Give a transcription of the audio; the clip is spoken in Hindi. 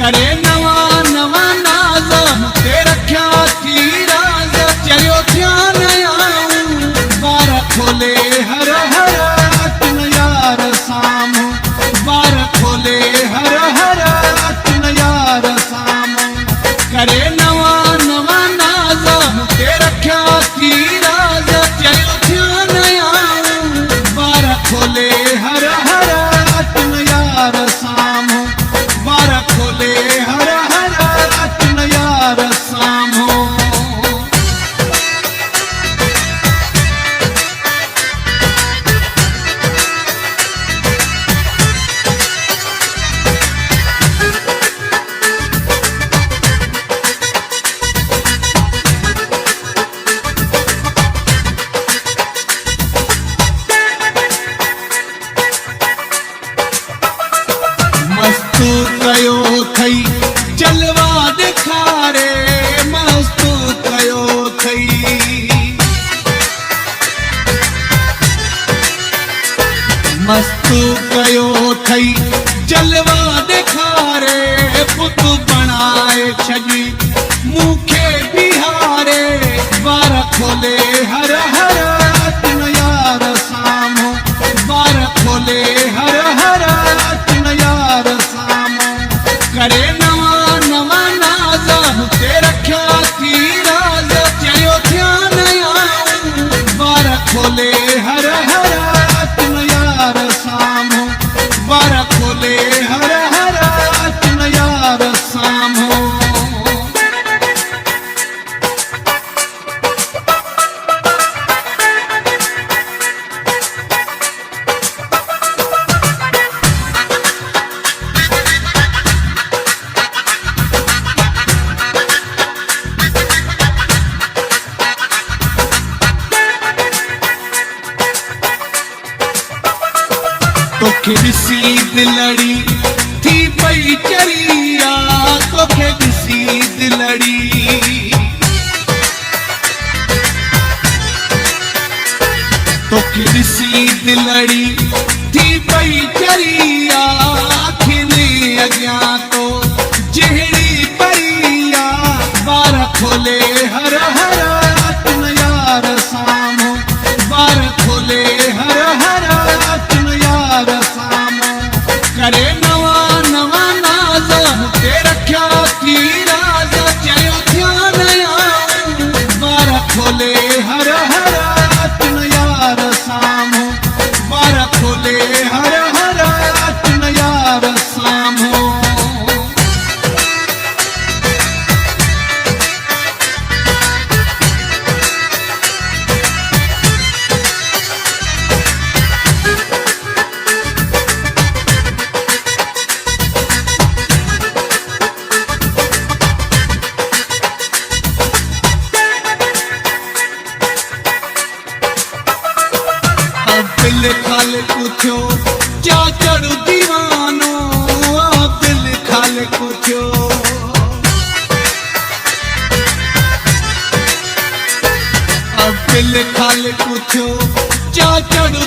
करे नवा नवा नाज ते रख्या थी राज चलो ध्यान आऊं बार खोले हर हर तुम यार सामो बार खोले हर हर तुम यार सामो करे नवा नवा नाज ते रख्या थी राज चलो ध्यान आऊं बार खोले हर हर तुम यार सामो बार खोले हर हर तुम यार सामो। मस्तू कयो थई जलवा दिखारे मस्तू कयो थई मस्तू कयो थई जलवा दिखारे पुत बनाए छजी मूंखे बिहारे बार खोले हर हर तुम यार सामो बार खोले हर हर तुम यार सामो करे नवा नवा नाज ते रख्या थी राज चलो ध्यान आऊं बार खोले हर हर तुम यार सामो बार खोले हर हर तुम यार सामो। तोखे ॾिसी दिलड़ी थी पई चरिया तोखे ॾिसी दिलड़ी तोखे ॾिसी दिलड़ी थी पई चरिया अखियुनि अॻियां तो जहिड़ी परिया बार खोले हर हर तुम यार सामो बार खोले हर हर तुम यार सामो करे नवा नवा नाज ते रख्या थी राज चलो ध्यान आऊं बार खोले हर हर तुम यार सामो बार खोले हर हर तुम यार सामो। दिल खाल कुछो क्या चढ़ू दीवानो दिल खाल कुछो अब दिल खाल कुछो क्या चढ़ू